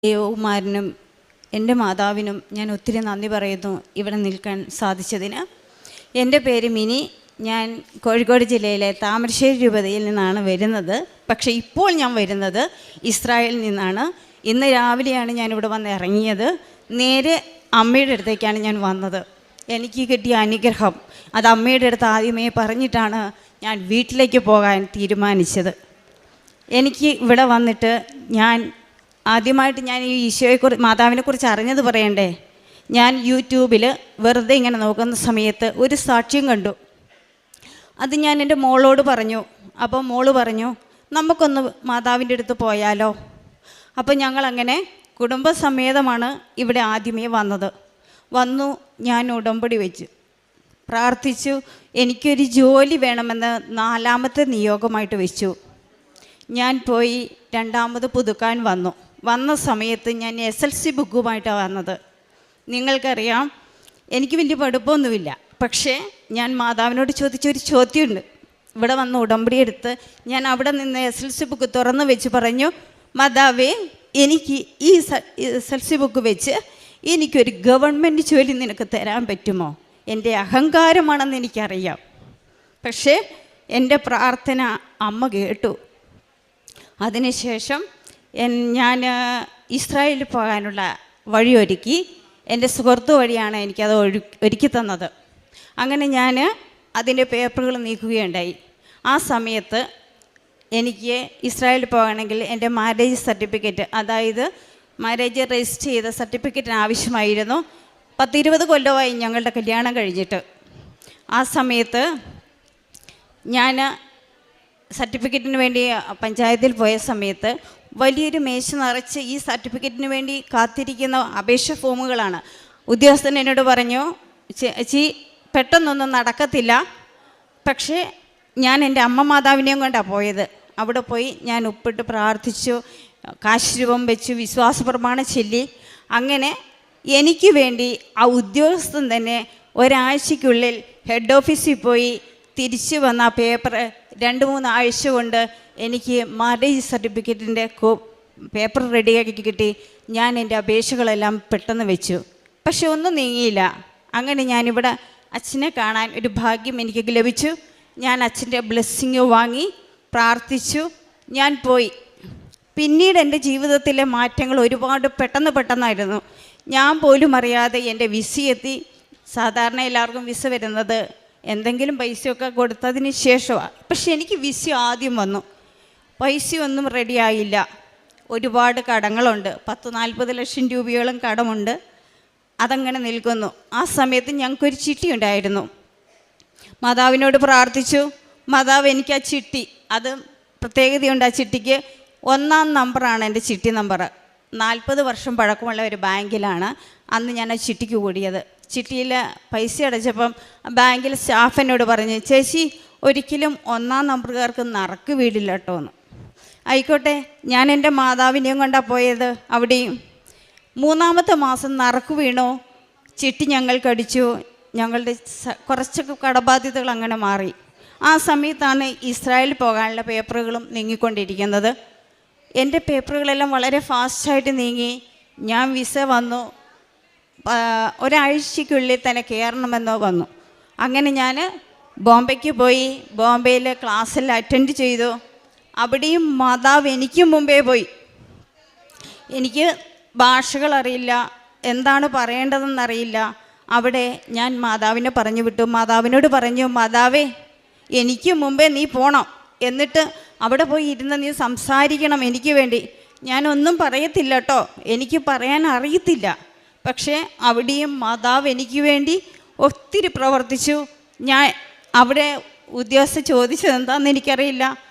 ദേവകുമാരനും എൻ്റെ മാതാവിനും ഞാൻ ഒത്തിരി നന്ദി പറയുന്നു ഇവിടെ നിൽക്കാൻ സാധിച്ചതിന്. എൻ്റെ പേര് മിനി. ഞാൻ കോഴിക്കോട് ജില്ലയിലെ താമരശ്ശേരി രൂപതയിൽ നിന്നാണ് വരുന്നത്. പക്ഷേ ഇപ്പോൾ ഞാൻ വരുന്നത് ഇസ്രായേലിൽ നിന്നാണ്. ഇന്ന് രാവിലെയാണ് ഞാനിവിടെ വന്ന് ഇറങ്ങിയത്. നേരെ അമ്മയുടെ അടുത്തേക്കാണ് ഞാൻ വന്നത്. എനിക്ക് കിട്ടിയ അനുഗ്രഹം അത് അമ്മയുടെ അടുത്ത് ആദ്യമേ പറഞ്ഞിട്ടാണ് ഞാൻ വീട്ടിലേക്ക് പോകാൻ തീരുമാനിച്ചത്. എനിക്ക് ഇവിടെ വന്നിട്ട് ആദ്യമായിട്ട് ഞാൻ ഈ ഈശോയെക്കുറിച്ച് മാതാവിനെക്കുറിച്ച് അറിഞ്ഞത് പറയണ്ടേ. ഞാൻ യൂട്യൂബിൽ വെറുതെ ഇങ്ങനെ നോക്കുന്ന സമയത്ത് ഒരു സാക്ഷ്യം കണ്ടു. അത് ഞാൻ എൻ്റെ മോളോട് പറഞ്ഞു. അപ്പോൾ മോള് പറഞ്ഞു, നമുക്കൊന്ന് മാതാവിൻ്റെ അടുത്ത് പോയാലോ. അപ്പോൾ ഞങ്ങളങ്ങനെ കുടുംബസമേതമാണ് ഇവിടെ ആദ്യമേ വന്നു. ഞാൻ ഉടമ്പടി വെച്ചു, പ്രാർത്ഥിച്ചു. എനിക്കൊരു ജോലി വേണമെന്ന് 4ാമത്തെ നിയോഗമായിട്ട് വെച്ചു. ഞാൻ പോയി 2ാമത് പുതുക്കാൻ വന്ന സമയത്ത് ഞാൻ SLC ബുക്കുമായിട്ടാണ് വന്നത്. നിങ്ങൾക്കറിയാം, എനിക്ക് വലിയ പഠിപ്പമൊന്നുമില്ല. പക്ഷേ ഞാൻ മാതാവിനോട് ചോദിച്ചൊരു ചോദ്യമുണ്ട്. ഇവിടെ വന്ന് ഉടമ്പടി എടുത്ത് ഞാൻ അവിടെ നിന്ന് SLC ബുക്ക് തുറന്ന് വെച്ച് പറഞ്ഞു, മാതാവേ, എനിക്ക് ഈ SLC ബുക്ക് വെച്ച് എനിക്കൊരു ഗവൺമെൻറ് ജോലി നിനക്ക് തരാൻ പറ്റുമോ? എൻ്റെ അഹങ്കാരമാണെന്ന് എനിക്കറിയാം. പക്ഷേ എൻ്റെ പ്രാർത്ഥന അമ്മ കേട്ടു. അതിനുശേഷം ഞാൻ ഇസ്രായേലിൽ പോകാനുള്ള വഴിയൊരുക്കി. എൻ്റെ സുഹൃത്ത് വഴിയാണ് എനിക്കത് ഒരുക്കി തന്നത്. അങ്ങനെ ഞാൻ അതിൻ്റെ പേപ്പറുകൾ നീക്കുകയുണ്ടായി. ആ സമയത്ത് എനിക്ക് ഇസ്രായേലിൽ പോകണമെങ്കിൽ എൻ്റെ മാരേജ് സർട്ടിഫിക്കറ്റ്, അതായത് മാരേജ് രജിസ്റ്റർ ചെയ്ത സർട്ടിഫിക്കറ്റിന് ആവശ്യമായിരുന്നു. 10-20 കൊല്ലമായി ഞങ്ങളുടെ കല്യാണം കഴിഞ്ഞിട്ട്. ആ സമയത്ത് ഞാൻ സർട്ടിഫിക്കറ്റിന് വേണ്ടി പഞ്ചായത്തിൽ പോയ സമയത്ത് വലിയൊരു മേശ നിറച്ച് ഈ സർട്ടിഫിക്കറ്റിന് വേണ്ടി കാത്തിരിക്കുന്ന അപേക്ഷ ഫോമുകളാണ്. ഉദ്യോഗസ്ഥൻ എന്നോട് പറഞ്ഞു, ചേച്ചി പെട്ടെന്നൊന്നും നടക്കത്തില്ല. പക്ഷേ ഞാൻ എൻ്റെ അമ്മ മാതാവിനെയും കൊണ്ടാണ് പോയത്. അവിടെ പോയി ഞാൻ ഉപ്പിട്ട് പ്രാർത്ഥിച്ചു, കാശുരൂപം വെച്ചു, വിശ്വാസ പ്രമാണം ചൊല്ലി. അങ്ങനെ എനിക്ക് വേണ്ടി ആ ഉദ്യോഗസ്ഥൻ തന്നെ ഒരാഴ്ചയ്ക്കുള്ളിൽ ഹെഡ് ഓഫീസിൽ പോയി തിരിച്ചു വന്ന ആ പേപ്പർ 2-3 ആഴ്ച കൊണ്ട് എനിക്ക് മാരേജ് സർട്ടിഫിക്കറ്റിൻ്റെ പേപ്പർ റെഡിയാക്കി കിട്ടി. ഞാൻ എൻ്റെ അപേക്ഷകളെല്ലാം പെട്ടെന്ന് വെച്ചു. പക്ഷെ ഒന്നും നീങ്ങിയില്ല. അങ്ങനെ ഞാനിവിടെ അച്ഛനെ കാണാൻ ഒരു ഭാഗ്യം എനിക്ക് ലഭിച്ചു. ഞാൻ അച്ഛൻ്റെ ബ്ലെസ്സിങ് വാങ്ങി പ്രാർത്ഥിച്ചു. ഞാൻ പോയി. പിന്നീട് എൻ്റെ ജീവിതത്തിലെ മാറ്റങ്ങൾ ഒരുപാട് പെട്ടെന്നായിരുന്നു. ഞാൻ പോലും അറിയാതെ എൻ്റെ വിസ എത്തി. സാധാരണ എല്ലാവർക്കും വിസ വരുന്നത് എന്തെങ്കിലും പൈസയൊക്കെ കൊടുത്തതിന് ശേഷമാണ്. പക്ഷെ എനിക്ക് വിസ ആദ്യം വന്നു. പൈസയൊന്നും റെഡിയായില്ല. ഒരുപാട് കടങ്ങളുണ്ട്. 10-40 ലക്ഷം രൂപയോളം കടമുണ്ട്. അതങ്ങനെ നിൽക്കുന്നു. ആ സമയത്ത് ഞങ്ങൾക്കൊരു ചിട്ടി ഉണ്ടായിരുന്നു. മാതാവിനോട് പ്രാർത്ഥിച്ചു. മാതാവ് എനിക്ക് ആ ചിട്ടി, അത് പ്രത്യേകതയുണ്ട്. ആ ചിട്ടിക്ക് 1ാം നമ്പറാണ് എൻ്റെ ചിട്ടി നമ്പർ. 40 വർഷം പഴക്കമുള്ള ഒരു ബാങ്കിലാണ് അന്ന് ഞാൻ ആ ചിട്ടിക്ക് കൂടിയത്. ചിട്ടിയിൽ പൈസ അടച്ചപ്പം ബാങ്കിൽ സ്റ്റാഫ് എന്നോട് പറഞ്ഞു, ചേച്ചി ഒരിക്കലും 1ാം നമ്പറുകാർക്ക് നറുക്ക് വീടില്ല കേട്ടോ എന്ന്. ആയിക്കോട്ടെ, ഞാൻ എൻ്റെ മാതാവിനെയും കൊണ്ടാണ് പോയത്. അവിടെയും 3ാമത്തെ മാസം നറുക്ക് വീണു. ചിട്ടി ഞങ്ങൾക്കടിച്ചു. ഞങ്ങളുടെ കുറച്ചൊക്കെ കടബാധ്യതകൾ അങ്ങനെ മാറി. ആ സമയത്താണ് ഇസ്രായേലിൽ പോകാനുള്ള പേപ്പറുകളും നീങ്ങിക്കൊണ്ടിരിക്കുന്നത്. എൻ്റെ പേപ്പറുകളെല്ലാം വളരെ ഫാസ്റ്റായിട്ട് നീങ്ങി. ഞാൻ വിസ വന്നു. ഒരാഴ്ചയ്ക്കുള്ളിൽ തന്നെ കയറണമെന്നോ വന്നു. അങ്ങനെ ഞാൻ ബോംബെക്ക് പോയി. ബോംബെയിൽ ക്ലാസ്സിൽ അറ്റൻഡ് ചെയ്തു. അവിടെയും മാതാവ് എനിക്ക് മുമ്പേ പോയി. എനിക്ക് ഭാഷകൾ അറിയില്ല, എന്താണ് പറയേണ്ടതെന്നറിയില്ല. അവിടെ ഞാൻ മാതാവിനെ പറഞ്ഞു വിട്ടു. മാതാവിനോട് പറഞ്ഞു, മാതാവേ, എനിക്ക് മുമ്പേ നീ പോകണം. എന്നിട്ട് അവിടെ പോയി ഇരുന്ന് നീ സംസാരിക്കണം എനിക്ക് വേണ്ടി. ഞാനൊന്നും പറയത്തില്ല കേട്ടോ, എനിക്ക് പറയാൻ അറിയത്തില്ല. പക്ഷേ അവിടെയും മാതാവ് എനിക്ക് വേണ്ടി ഒത്തിരി പ്രവർത്തിച്ചു. ഞാൻ അവിടെ ഉദ്യോഗസ്ഥ ചോദിച്ചത് എന്താണെന്ന് എനിക്കറിയില്ല.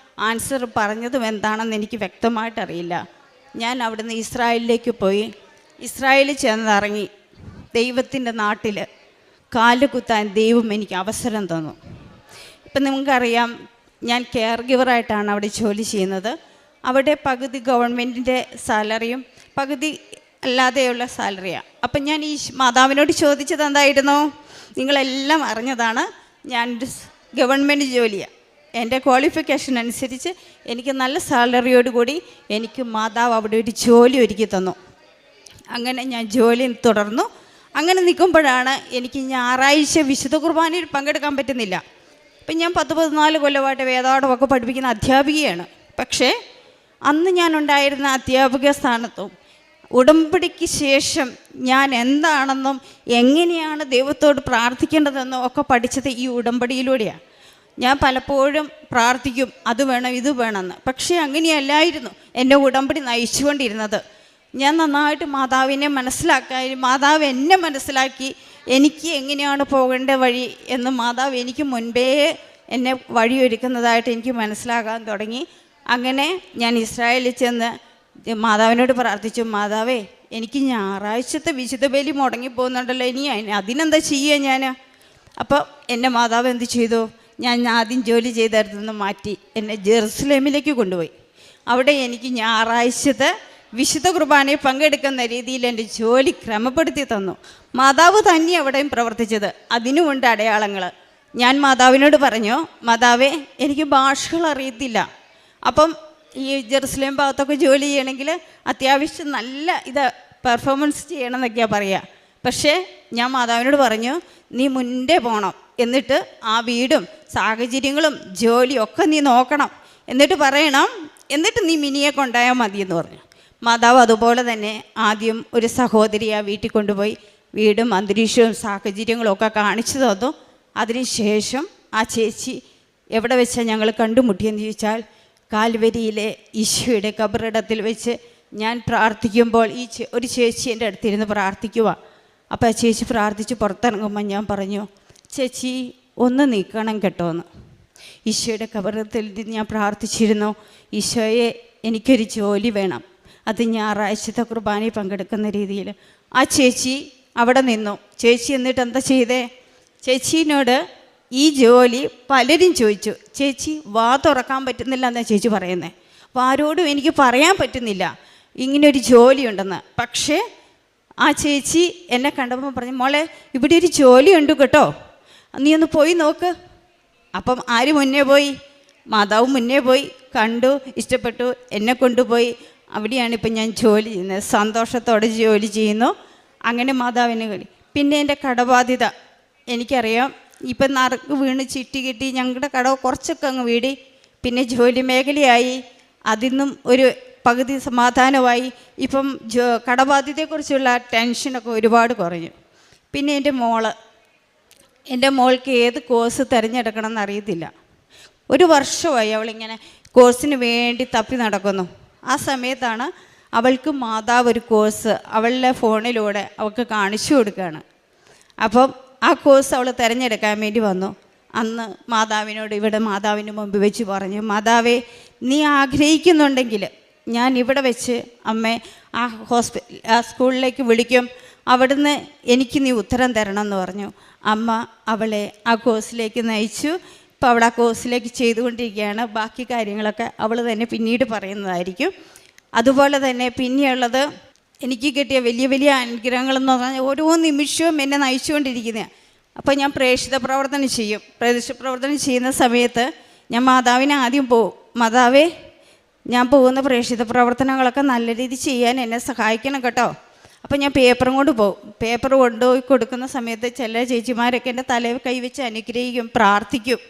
ആൻസർ പറഞ്ഞതും എന്താണെന്ന് എനിക്ക് വ്യക്തമായിട്ടറിയില്ല. ഞാൻ അവിടുന്ന് ഇസ്രായേലിലേക്ക് പോയി. ഇസ്രായേലിൽ ചെന്നിറങ്ങി. ദൈവത്തിൻ്റെ നാട്ടിൽ കാലുകുത്താൻ ദൈവം എനിക്ക് അവസരം തന്നു. ഇപ്പം നിങ്ങൾക്കറിയാം, ഞാൻ കെയർ ഗിവറായിട്ടാണ് അവിടെ ജോലി ചെയ്യുന്നത്. അവിടെ പകുതി ഗവൺമെൻറ്റിൻ്റെ സാലറിയും പകുതി അല്ലാതെയുള്ള സാലറിയാണ്. അപ്പം ഞാൻ ഈ മാതാവിനോട് ചോദിച്ചത് എന്തായിരുന്നു? നിങ്ങളെല്ലാം അറിഞ്ഞതാണ്, ഞാനൊരു ഗവൺമെൻറ് ജോലിയാണ്. എൻ്റെ ക്വാളിഫിക്കേഷൻ അനുസരിച്ച് എനിക്ക് നല്ല സാലറിയോട് കൂടി എനിക്ക് മാതാവ് അവിടെ ഒരു ജോലി ഒരുക്കി തന്നു. അങ്ങനെ ഞാൻ ജോലി തുടർന്നു. അങ്ങനെ നിൽക്കുമ്പോഴാണ് എനിക്ക് ഞായറാഴ്ച വിശുദ്ധ കുർബാനയിൽ പങ്കെടുക്കാൻ പറ്റുന്നില്ല. ഇപ്പം ഞാൻ 10-14 കൊല്ലമായിട്ട് വേദപാഠമൊക്കെ പഠിപ്പിക്കുന്ന അധ്യാപികയാണ്. പക്ഷേ അന്ന് ഞാനുണ്ടായിരുന്ന അധ്യാപിക സ്ഥാനത്തും ഉടമ്പടിക്ക് ശേഷം ഞാൻ എന്താണെന്നും എങ്ങനെയാണ് ദൈവത്തോട് പ്രാർത്ഥിക്കേണ്ടതെന്നും ഒക്കെ പഠിച്ചത് ഈ ഉടമ്പടിയിലൂടെയാണ്. ഞാൻ പലപ്പോഴും പ്രാർത്ഥിക്കും, അത് വേണം ഇത് വേണമെന്ന്. പക്ഷേ അങ്ങനെയല്ലായിരുന്നു എന്നെ ഉടമ്പടി നയിച്ചുകൊണ്ടിരുന്നത്. ഞാൻ നന്നായിട്ട് മാതാവിനെ മനസ്സിലാക്കാനും മാതാവ് എന്നെ മനസ്സിലാക്കി എനിക്ക് എങ്ങനെയാണ് പോകേണ്ട വഴി എന്ന് മാതാവ് എനിക്ക് മുൻപേ എന്നെ വഴിയൊരുക്കുന്നതായിട്ട് എനിക്ക് മനസ്സിലാകാൻ തുടങ്ങി. അങ്ങനെ ഞാൻ ഇസ്രായേലിൽ ചെന്ന് മാതാവിനോട് പ്രാർത്ഥിച്ചു, മാതാവേ എനിക്ക് ഞായറാഴ്ചത്തെ വിശുദ്ധ ബലി മുടങ്ങിപ്പോകുന്നുണ്ടല്ലോ, ഇനി അതിനെന്താ ചെയ്യുക ഞാൻ? അപ്പോൾ എൻ്റെ മാതാവ് എന്ത് ചെയ്തു? ഞാൻ ആദ്യം ജോലി ചെയ്തിടത്തുനിന്ന് മാറ്റി എന്നെ ജെറുസലേമിലേക്ക് കൊണ്ടുപോയി. അവിടെ എനിക്ക് ഞായറാഴ്ചത്തെ വിശുദ്ധ കുർബാനയിൽ പങ്കെടുക്കുന്ന രീതിയിൽ എൻ്റെ ജോലി ക്രമപ്പെടുത്തി തന്നു. മാതാവ് തന്നെ അവിടെയും പ്രവർത്തിച്ചത്. അതിനുമുണ്ട് അടയാളങ്ങൾ. ഞാൻ മാതാവിനോട് പറഞ്ഞു, മാതാവേ എനിക്ക് ഭാഷകൾ അറിയത്തില്ല, അപ്പം ഈ ജെറുസലേം ഭാഗത്തൊക്കെ ജോലി ചെയ്യണമെങ്കിൽ അത്യാവശ്യം നല്ല പെർഫോമൻസ് ചെയ്യണമെന്നൊക്കെയാണ് പറയുക. പക്ഷേ ഞാൻ മാതാവിനോട് പറഞ്ഞു, നീ മുന്നേ പോകണം, എന്നിട്ട് ആ വീടും സാഹചര്യങ്ങളും ജോലിയും ഒക്കെ നീ നോക്കണം, എന്നിട്ട് പറയണം, എന്നിട്ട് നീ മിനിയെ കൊണ്ടായാൽ മതിയെന്ന് പറഞ്ഞു. മാതാവ് അതുപോലെ തന്നെ ആദ്യം ഒരു സഹോദരി ആ വീട്ടിൽ കൊണ്ടുപോയി വീടും അന്തരീക്ഷവും സാഹചര്യങ്ങളും ഒക്കെ കാണിച്ചു തന്നു. അതിനുശേഷം ആ ചേച്ചി എവിടെ വെച്ചാൽ ഞങ്ങൾ കണ്ടുമുട്ടിയെന്ന് ചോദിച്ചാൽ കാൽവരിയിലെ ഈശോയുടെ കബറിടത്തിൽ വെച്ച് ഞാൻ പ്രാർത്ഥിക്കുമ്പോൾ ഒരു ചേച്ചി എൻ്റെ അടുത്തിരുന്ന് പ്രാർത്ഥിക്കുക. അപ്പോൾ ആ ചേച്ചി പ്രാർത്ഥിച്ച് പുറത്തിറങ്ങുമ്പോൾ ഞാൻ പറഞ്ഞു, ചേച്ചി ഒന്ന് നിൽക്കണം കേട്ടോന്ന്. ഈശോയുടെ കബറിടത്തിൽ ഞാൻ പ്രാർത്ഥിച്ചിരുന്നു, ഈശോയെ എനിക്കൊരു ജോലി വേണം, അത് ഞായറാഴ്ചത്തെ കുർബാനയിൽ പങ്കെടുക്കുന്ന രീതിയിൽ. ആ ചേച്ചി അവിടെ നിന്നു. ചേച്ചി എന്നിട്ട് എന്താ ചെയ്തേ? ചേച്ചീനോട് ഈ ജോലി പലരും ചോദിച്ചു. ചേച്ചി വാ തുറക്കാൻ പറ്റുന്നില്ല എന്നാണ് ചേച്ചി പറയുന്നത്. അപ്പോൾ ആരോടും എനിക്ക് പറയാൻ പറ്റുന്നില്ല ഇങ്ങനൊരു ജോലിയുണ്ടെന്ന്. പക്ഷേ ആ ചേച്ചി എന്നെ കണ്ടപ്പോൾ പറഞ്ഞു, മോളെ ഇവിടെ ഒരു ജോലിയുണ്ട് കേട്ടോ, നീ ഒന്ന് പോയി നോക്ക്. അപ്പം ആര് മുന്നേ പോയി? മാതാവ് മുന്നേ പോയി, കണ്ടു, ഇഷ്ടപ്പെട്ടു, എന്നെ കൊണ്ടുപോയി. അവിടെയാണ് ഇപ്പം ഞാൻ ജോലി ചെയ്യുന്നത്. സന്തോഷത്തോടെ ജോലി ചെയ്യുന്നു. അങ്ങനെ മാതാവിന് കളി. പിന്നെ എൻ്റെ കടബാധ്യത എനിക്കറിയാം. ഇപ്പം നറുക്ക് വീണ് ചിട്ടി കിട്ടി ഞങ്ങളുടെ കടവ് കുറച്ചൊക്കെ അങ്ങ് വീടി. പിന്നെ ജോലി മേഖലയായി, അതിന്നും ഒരു പകുതി സമാധാനമായി. ഇപ്പം കടബാധ്യതയെക്കുറിച്ചുള്ള ടെൻഷനൊക്കെ ഒരുപാട് കുറഞ്ഞു. പിന്നെ എൻ്റെ മോൾക്ക് ഏത് കോഴ്സ് തിരഞ്ഞെടുക്കണം എന്നറിയത്തില്ല. ഒരു വർഷമായി അവളിങ്ങനെ കോഴ്സിന് വേണ്ടി തപ്പി നടക്കുന്നു. ആ സമയത്താണ് അവൾക്ക് മാതാവ് ഒരു കോഴ്സ് അവളുടെ ഫോണിലൂടെ അവൾക്ക് കാണിച്ചു കൊടുക്കുകയാണ്. അപ്പം ആ കോഴ്സ് അവൾ തിരഞ്ഞെടുക്കാൻ വേണ്ടി വന്നു. അന്ന് മാതാവിനോട് ഇവിടെ മാതാവിന് മുമ്പ് വെച്ച് പറഞ്ഞു, മാതാവേ നീ ആഗ്രഹിക്കുന്നുണ്ടെങ്കിൽ ഞാൻ ഇവിടെ വെച്ച് അമ്മേ ആ സ്കൂളിലേക്ക് വിളിക്കും, അവിടുന്ന് എനിക്ക് നീ ഉത്തരം തരണം എന്ന് പറഞ്ഞു. അമ്മ അവളെ ആ കോഴ്സിലേക്ക് നയിച്ചു. ഇപ്പോൾ അവിടെ ആ കോഴ്സിലേക്ക് ചെയ്തുകൊണ്ടിരിക്കുകയാണ്. ബാക്കി കാര്യങ്ങളൊക്കെ അവൾ തന്നെ പിന്നീട് പറയുന്നതായിരിക്കും. അതുപോലെ തന്നെ പിന്നെയുള്ളത് എനിക്ക് കിട്ടിയ വലിയ വലിയ അനുഗ്രഹങ്ങളെന്ന് പറഞ്ഞാൽ ഓരോ നിമിഷവും എന്നെ നയിച്ചുകൊണ്ടിരിക്കുന്നതാണ്. അപ്പോൾ ഞാൻ പ്രേക്ഷിത പ്രവർത്തനം ചെയ്യും. പ്രേക്ഷിത പ്രവർത്തനം ചെയ്യുന്ന സമയത്ത് ഞാൻ മാതാവിനെ ആദ്യം പോവും, മാതാവേ ഞാൻ പോകുന്ന പ്രേക്ഷിത പ്രവർത്തനങ്ങളൊക്കെ നല്ല രീതിയിൽ ചെയ്യാൻ എന്നെ സഹായിക്കണം കേട്ടോ. അപ്പോൾ ഞാൻ പേപ്പറും കൊണ്ട് പോകും. പേപ്പർ കൊണ്ടുപോയി കൊടുക്കുന്ന സമയത്ത് ചില ചേച്ചിമാരൊക്കെ എൻ്റെ തലയിൽ കൈവച്ച് അനുഗ്രഹിക്കും, പ്രാർത്ഥിക്കും,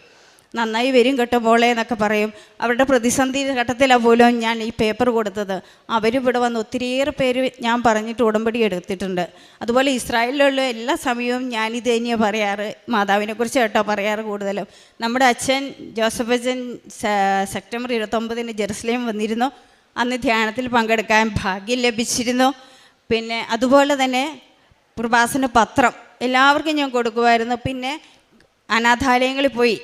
നന്നായി വരും കേട്ടോ മോളെ എന്നൊക്കെ പറയും. അവരുടെ പ്രതിസന്ധി ഘട്ടത്തിലാണ് പോലും ഞാൻ ഈ പേപ്പർ കൊടുത്തത്. അവരിവിടെ വന്ന് ഒത്തിരിയേറെ പേര് ഞാൻ പറഞ്ഞിട്ട് ഉടമ്പടി എടുത്തിട്ടുണ്ട്. അതുപോലെ ഇസ്രായേലിലുള്ള എല്ലാ സമയവും ഞാനിത് തന്നെയാണ് പറയാറ്, മാതാവിനെക്കുറിച്ച് കേട്ടോ പറയാറ് കൂടുതലും. നമ്മുടെ അച്ഛൻ ജോസഫ് അച്ഛൻ സെപ്റ്റംബർ 29 ജെറുസലേം വന്നിരുന്നു. അന്ന് ധ്യാനത്തിൽ പങ്കെടുക്കാൻ ഭാഗ്യം ലഭിച്ചിരുന്നു. പിന്നെ അതുപോലെ തന്നെ കൃപാസന പത്രം എല്ലാവർക്കും ഞാൻ കൊടുക്കുമായിരുന്നു. പിന്നെ അനാഥാലയങ്ങളിൽ പോയി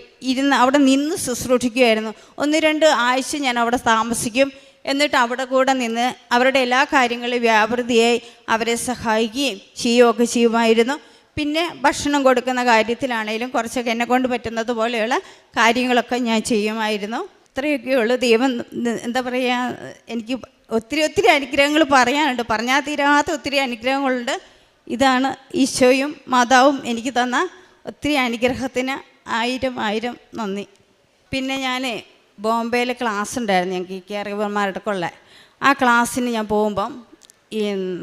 അവിടെ നിന്ന് ശുശ്രൂഷിക്കുമായിരുന്നു. 1-2 ആഴ്ച ഞാൻ അവിടെ താമസിക്കും. എന്നിട്ട് അവിടെ കൂടെ നിന്ന് അവരുടെ എല്ലാ കാര്യങ്ങളും വ്യാപൃതിയായി അവരെ സഹായിക്കുകയും ചെയ്യുകയൊക്കെ ചെയ്യുമായിരുന്നു. പിന്നെ ഭക്ഷണം കൊടുക്കുന്ന കാര്യത്തിലാണെങ്കിലും കുറച്ചൊക്കെ എന്നെ കൊണ്ട് പറ്റുന്നത് പോലെയുള്ള കാര്യങ്ങളൊക്കെ ഞാൻ ചെയ്യുമായിരുന്നു. ഇത്രയൊക്കെയുള്ളൂ. ദൈവം എന്താ പറയുക, എനിക്ക് ഒത്തിരി അനുഗ്രഹങ്ങൾ പറയാനുണ്ട്, പറഞ്ഞാൽ തീരാത്ത ഒത്തിരി അനുഗ്രഹങ്ങളുണ്ട്. ഇതാണ് ഈശോയും മാതാവും എനിക്ക് തന്ന ഒത്തിരി അനുഗ്രഹത്തിന് 1000 നന്ദി. പിന്നെ ഞാൻ ബോംബെയിൽ ക്ലാസ് ഉണ്ടായിരുന്നു ഞങ്ങൾക്ക് ഈ കെയർഗിവർമാരുടെ കൊള്ള. ആ ക്ലാസ്സിന് ഞാൻ പോകുമ്പം ഈ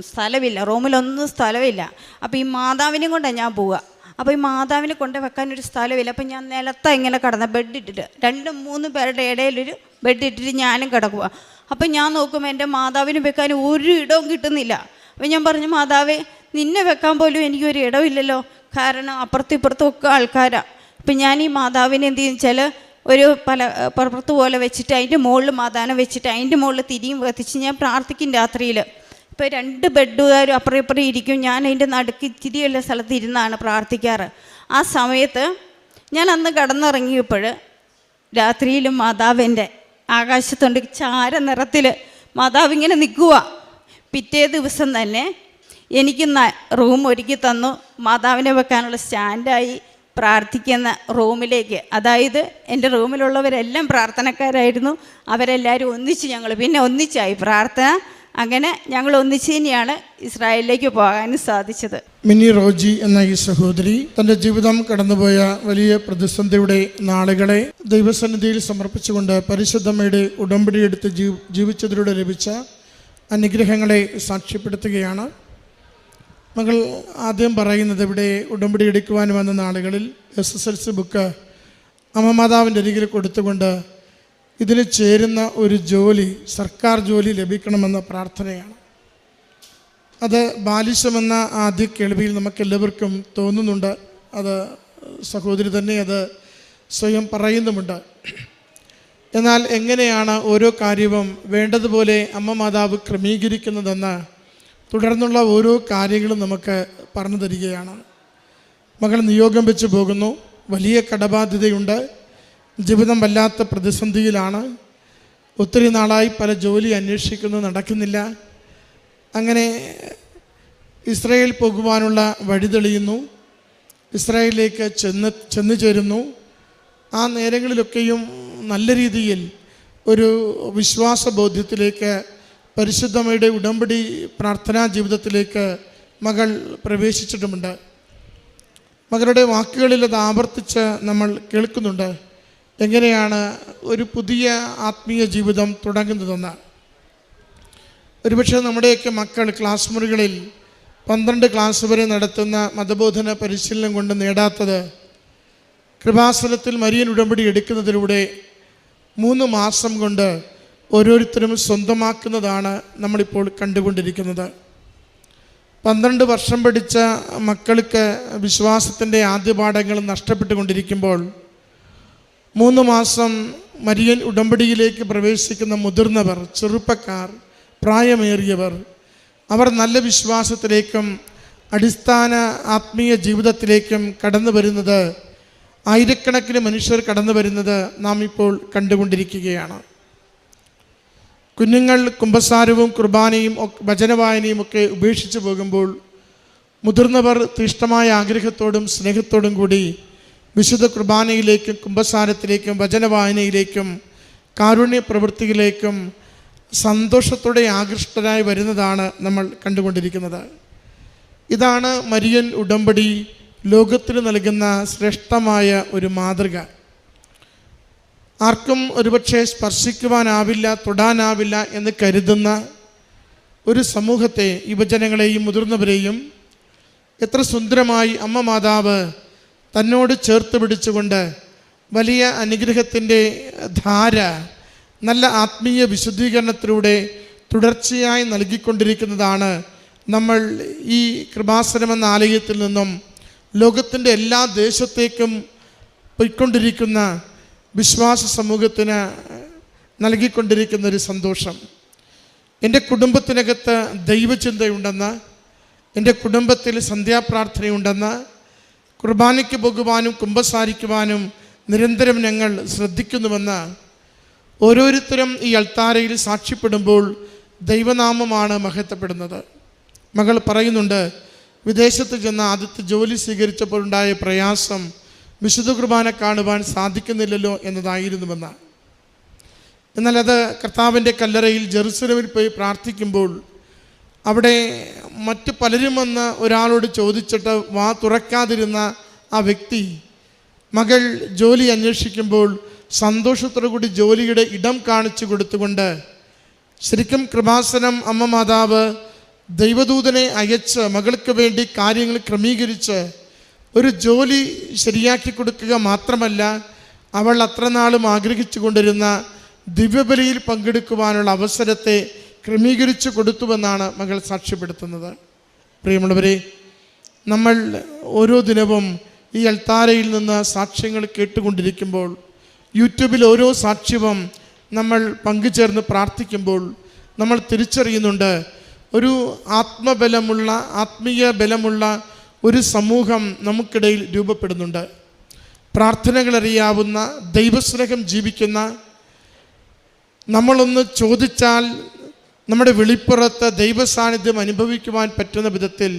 സ്ഥലമില്ല, റൂമിലൊന്നും സ്ഥലമില്ല. അപ്പോൾ ഈ മാതാവിനെയും കൊണ്ടാണ് ഞാൻ പോവുക. അപ്പോൾ ഈ മാതാവിനെ കൊണ്ട് വെക്കാനൊരു സ്ഥലമില്ല. അപ്പം ഞാൻ നിലത്താണ് ഇങ്ങനെ കിടന്ന ബെഡിട്ടിട്ട്, 2-3 പേരുടെ ഇടയിലൊരു ബെഡിട്ടിട്ട് ഞാനും കിടക്കുക. അപ്പം ഞാൻ നോക്കുമ്പോൾ എൻ്റെ മാതാവിന് വെക്കാൻ ഒരു ഇടവും കിട്ടുന്നില്ല. അപ്പം ഞാൻ പറഞ്ഞു, മാതാവേ, നിന്നെ വെക്കാൻ പോലും എനിക്കൊരു ഇടമില്ലല്ലോ, കാരണം അപ്പുറത്തും ഇപ്പുറത്തും ഒക്കെ ആൾക്കാരാണ്. അപ്പം ഞാൻ ഈ മാതാവിനെ എന്ത് ചെയ്യുന്ന വെച്ചാൽ ഒരു പുറത്ത് പോലെ വെച്ചിട്ട് അതിൻ്റെ മുകളിൽ മാതാവിനെ വെച്ചിട്ട് അതിൻ്റെ മുകളിൽ തിരിയും കത്തിച്ച് ഞാൻ പ്രാർത്ഥിക്കും രാത്രിയിൽ. ഇപ്പോൾ 2 ബെഡുകാരും അപ്പുറം ഇപ്പുറം ഇരിക്കും, ഞാൻ അതിൻ്റെ നടുക്ക് ഇത്തിരിയുള്ള സ്ഥലത്ത് ഇരുന്നാണ് പ്രാർത്ഥിക്കാറ്. ആ സമയത്ത് ഞാൻ അന്ന് കടന്നിറങ്ങിയപ്പോൾ രാത്രിയിലും മാതാവിൻ്റെ ആകാശത്തുണ്ട് ചാര നിറത്തിൽ മാതാവ് ഇങ്ങനെ നിൽക്കുക. പിറ്റേ ദിവസം തന്നെ എനിക്ക് റൂം ഒരുക്കി തന്നു. മാതാവിനെ വെക്കാനുള്ള സ്റ്റാൻഡായി. പ്രാർത്ഥിക്കുന്ന റൂമിലേക്ക്, അതായത് എൻ്റെ റൂമിലുള്ളവരെല്ലാം പ്രാർത്ഥനക്കാരായിരുന്നു. അവരെല്ലാവരും ഒന്നിച്ച് ഞങ്ങൾ പിന്നെ ഒന്നിച്ചായി പ്രാർത്ഥന. അങ്ങനെ ഞങ്ങൾ ഒന്നിച്ച് തന്നെയാണ് ഇസ്രായേലിലേക്ക് പോകാനും സാധിച്ചത്. മിനി റോജി എന്ന ഈ സഹോദരി തൻ്റെ ജീവിതം കടന്നുപോയ വലിയ പ്രതിസന്ധിയുടെ നാളുകളെ ദൈവസന്നിധിയിൽ സമർപ്പിച്ചുകൊണ്ട് പരിശുദ്ധമ്മയുടെ ഉടമ്പടിയെടുത്ത് ജീവിച്ചതിലൂടെ ലഭിച്ച അനുഗ്രഹങ്ങളെ സാക്ഷ്യപ്പെടുത്തുകയാണ്. മകൾ ആദ്യം പറയുന്നത്, ഇവിടെ ഉടമ്പടി എടുക്കുവാൻ വന്ന നാളുകളിൽ SSLC ബുക്ക് അമ്മ മാതാവിൻ്റെ അരികിൽ കൊടുത്തുകൊണ്ട് ഇതിന് ചേരുന്ന ഒരു ജോലി, സർക്കാർ ജോലി ലഭിക്കണമെന്ന പ്രാർത്ഥനയാണ്. അത് ബാലിശമെന്ന ആദ്യ കേൾവിയിൽ നമുക്കെല്ലാവർക്കും തോന്നുന്നുണ്ട്. അത് സഹോദരി തന്നെ അത് സ്വയം പറയുന്നുമുണ്ട്. എന്നാൽ എങ്ങനെയാണ് ഓരോ കാര്യവും വേണ്ടതുപോലെ അമ്മ മാതാവ് ക്രമീകരിക്കുന്നതെന്ന് തുടർന്നുള്ള ഓരോ കാര്യങ്ങളും നമുക്ക് പറഞ്ഞു തരികയാണ്. മകൾ നിയോഗം വെച്ച് പോകുന്നു, വലിയ കടബാധ്യതയുണ്ട്, ജീവിതം വല്ലാത്ത പ്രതിസന്ധിയിലാണ്, ഒത്തിരി നാളായി പല ജോലി അന്വേഷിക്കുന്നു, നടക്കുന്നില്ല. അങ്ങനെ ഇസ്രായേൽ പോകുവാനുള്ള വഴി തെളിയുന്നു, ഇസ്രായേലിലേക്ക് ചെന്നു ചേരുന്നു. ആ നേരങ്ങളിലൊക്കെയും നല്ല രീതിയിൽ ഒരു വിശ്വാസബോധ്യത്തിലേക്ക്, പരിശുദ്ധമ്മയുടെ ഉടമ്പടി പ്രാർത്ഥനാ ജീവിതത്തിലേക്ക് മകൾ പ്രവേശിച്ചിട്ടുമുണ്ട്. മകളുടെ വാക്കുകളിൽ അത് ആവർത്തിച്ച് നമ്മൾ കേൾക്കുന്നുണ്ട്. എങ്ങനെയാണ് ഒരു പുതിയ ആത്മീയ ജീവിതം തുടങ്ങുന്നതെന്ന്. ഒരുപക്ഷെ നമ്മുടെയൊക്കെ മക്കൾ ക്ലാസ് മുറികളിൽ 12 ക്ലാസ് വരെ നടത്തുന്ന മതബോധന പരിശീലനം കൊണ്ട് നേടാത്തത് കൃപാസനത്തിൽ മരിയൻ ഉടമ്പടി എടുക്കുന്നതിലൂടെ 3 മാസം കൊണ്ട് ഓരോരുത്തരും സ്വന്തമാക്കുന്നതാണ് നമ്മളിപ്പോൾ കണ്ടുകൊണ്ടിരിക്കുന്നത്. 12 വർഷം പഠിച്ച മക്കൾക്ക് വിശ്വാസത്തിൻ്റെ ആദ്യ പാഠങ്ങൾ നഷ്ടപ്പെട്ടുകൊണ്ടിരിക്കുമ്പോൾ 3 മാസം മരിയൻ ഉടമ്പടിയിലേക്ക് പ്രവേശിക്കുന്ന മുതിർന്നവർ, ചെറുപ്പക്കാർ, പ്രായമേറിയവർ, അവർ നല്ല വിശ്വാസത്തിലേക്കും അടിസ്ഥാന ആത്മീയ ജീവിതത്തിലേക്കും കടന്നു വരുന്നത്, ആയിരക്കണക്കിന് മനുഷ്യർ കടന്നു വരുന്നത് നാം ഇപ്പോൾ കണ്ടുകൊണ്ടിരിക്കുകയാണ്. കുഞ്ഞുങ്ങൾ കുമ്പസാരവും കുർബാനയും വചനവായനയും ഒക്കെ ഉപേക്ഷിച്ച് പോകുമ്പോൾ മുതിർന്നവർ തീഷ്ണമായ ആഗ്രഹത്തോടും സ്നേഹത്തോടും കൂടി വിശുദ്ധ കുർബാനയിലേക്കും കുമ്പസാരത്തിലേക്കും വചനവായനയിലേക്കും കാരുണ്യ പ്രവൃത്തിയിലേക്കും സന്തോഷത്തോടെ ആകൃഷ്ടരായി വരുന്നതാണ് നമ്മൾ കണ്ടുകൊണ്ടിരിക്കുന്നത്. ഇതാണ് മരിയൻ ഉടമ്പടി ലോകത്തിന് നൽകുന്ന ശ്രേഷ്ഠമായ ഒരു മാതൃക. ആർക്കും ഒരുപക്ഷെ സ്പർശിക്കുവാനാവില്ല, തൊടാനാവില്ല എന്ന് കരുതുന്ന ഒരു സമൂഹത്തെ, യുവജനങ്ങളെയും മുതിർന്നവരെയും എത്ര സുന്ദരമായി അമ്മ മാതാവ് തന്നോട് ചേർത്ത് പിടിച്ചുകൊണ്ട് വലിയ അനുഗ്രഹത്തിൻ്റെ ധാര നല്ല ആത്മീയ വിശുദ്ധീകരണത്തിലൂടെ തുടർച്ചയായി നൽകിക്കൊണ്ടിരിക്കുന്നതാണ് നമ്മൾ ഈ കൃപാസനമെന്ന ആലയത്തിൽ നിന്നും ലോകത്തിൻ്റെ എല്ലാ ദേശത്തേക്കും പോയിക്കൊണ്ടിരിക്കുന്ന വിശ്വാസ സമൂഹത്തിന് നൽകിക്കൊണ്ടിരിക്കുന്ന ഒരു സന്തോഷം. എൻ്റെ കുടുംബത്തിനകത്ത് ദൈവചിന്തയുണ്ടെന്ന്, എൻ്റെ കുടുംബത്തിൽ സന്ധ്യാപ്രാർത്ഥനയുണ്ടെന്ന്, കുർബാനയ്ക്ക് പോകുവാനും കുമ്പസാരിക്കുവാനും നിരന്തരം ഞങ്ങൾ ശ്രദ്ധിക്കുന്നുവെന്ന് ഓരോരുത്തരും ഈ അൾത്താരയിൽ സാക്ഷ്യപ്പെടുമ്പോൾ ദൈവനാമമാണ് മഹത്വപ്പെടുന്നത്. മകൾ പറയുന്നുണ്ട്, വിദേശത്ത് ചെന്ന ആദ്യത്തെ ജോലി സ്വീകരിച്ചപ്പോഴുണ്ടായ പ്രയാസം വിശുദ്ധ കുർബാന കാണുവാൻ സാധിക്കുന്നില്ലല്ലോ എന്നതായിരുന്നുവെന്ന്. എന്നാൽ അത് കർത്താവിൻ്റെ കല്ലറയിൽ ജെറുസലേമിൽ പോയി പ്രാർത്ഥിക്കുമ്പോൾ അവിടെ മറ്റു പലരും വന്ന് ഒരാളോട് ചോദിച്ചിട്ട് വാ തുറക്കാതിരുന്ന ആ വ്യക്തി മകൾ ജോലി അന്വേഷിക്കുമ്പോൾ സന്തോഷത്തോടു കൂടി ജോലിയുടെ ഇടം കാണിച്ചു കൊടുത്തുകൊണ്ട് ശരിക്കും കൃപാസനം അമ്മ മാതാവ് ദൈവദൂതനെ അയച്ച് മകൾക്ക് വേണ്ടി കാര്യങ്ങൾ ക്രമീകരിച്ച് ഒരു ജോലി ശരിയാക്കി കൊടുക്കുക മാത്രമല്ല, അവൾ അത്ര നാളും ആഗ്രഹിച്ചു കൊണ്ടിരുന്ന ദിവ്യബലിയിൽ പങ്കെടുക്കുവാനുള്ള അവസരത്തെ ക്രമീകരിച്ചു കൊടുത്തുവെന്നാണ് മകൾ സാക്ഷ്യപ്പെടുത്തുന്നത്. പ്രിയമുള്ളവരെ, നമ്മൾ ഓരോ ദിനവും ഈ അൾത്താരയിൽ നിന്ന് സാക്ഷ്യങ്ങൾ കേട്ടുകൊണ്ടിരിക്കുമ്പോൾ, യൂട്യൂബിൽ ഓരോ സാക്ഷ്യവും നമ്മൾ പങ്കുചേർന്ന് പ്രാർത്ഥിക്കുമ്പോൾ നമ്മൾ തിരിച്ചറിയുന്നുണ്ട്, ഒരു ആത്മബലമുള്ള, ആത്മീയ ബലമുള്ള ഒരു സമൂഹം നമുക്കിടയിൽ രൂപപ്പെടുന്നുണ്ട്. പ്രാർത്ഥനകളറിയാവുന്ന, ദൈവസ്നേഹം ജീവിക്കുന്ന, നമ്മളൊന്ന് ചോദിച്ചാൽ നമ്മുടെ വെളിപ്പുറത്ത് ദൈവസാന്നിധ്യം അനുഭവിക്കുവാൻ പറ്റുന്ന വിധത്തിൽ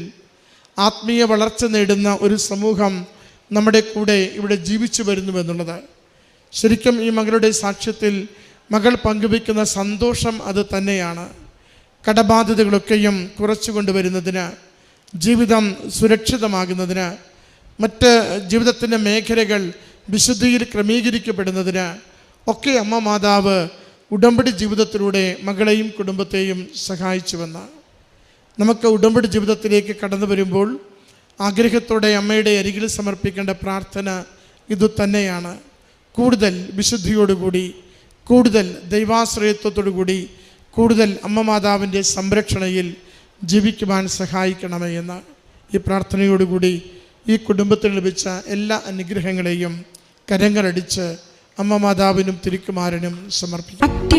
ആത്മീയ വളർച്ച നേടുന്ന ഒരു സമൂഹം നമ്മുടെ കൂടെ ഇവിടെ ജീവിച്ചു വരുന്നുവെന്നുള്ളത്. ശരിക്കും ഈ മകളുടെ സാക്ഷ്യത്തിൽ മകൾ പങ്കുവയ്ക്കുന്ന സന്തോഷം അത് തന്നെയാണ്. കടബാധ്യതകളൊക്കെയും കുറച്ചു കൊണ്ടുവരുന്നതിന്, ജീവിതം സുരക്ഷിതമാകുന്നതിന്, മറ്റ് ജീവിതത്തിൻ്റെ മേഖലകൾ വിശുദ്ധിയിൽ ക്രമീകരിക്കപ്പെടുന്നതിന് ഒക്കെ അമ്മ മാതാവ് ഉടമ്പടി ജീവിതത്തിലൂടെ മകളെയും കുടുംബത്തെയും സഹായിച്ചുവെന്ന്. നമുക്ക് ഉടമ്പടി ജീവിതത്തിലേക്ക് കടന്നു വരുമ്പോൾ ആഗ്രഹത്തോടെ അമ്മയുടെ അരികിൽ സമർപ്പിക്കേണ്ട പ്രാർത്ഥന ഇതുതന്നെയാണ്. കൂടുതൽ വിശുദ്ധിയോടുകൂടി, കൂടുതൽ ദൈവാശ്രയത്വത്തോടുകൂടി, കൂടുതൽ അമ്മ മാതാവിൻ്റെ സംരക്ഷണയിൽ ജീവിക്കുവാൻ സഹായിക്കണമേ എന്ന് ഈ പ്രാർത്ഥനയോടുകൂടി ഈ കുടുംബത്തിന് ലഭിച്ച എല്ലാ അനുഗ്രഹങ്ങളെയും കരങ്ങളടിച്ച് അമ്മ മാതാവിനും തിരുക്കുമാരനും സമർപ്പിക്കും.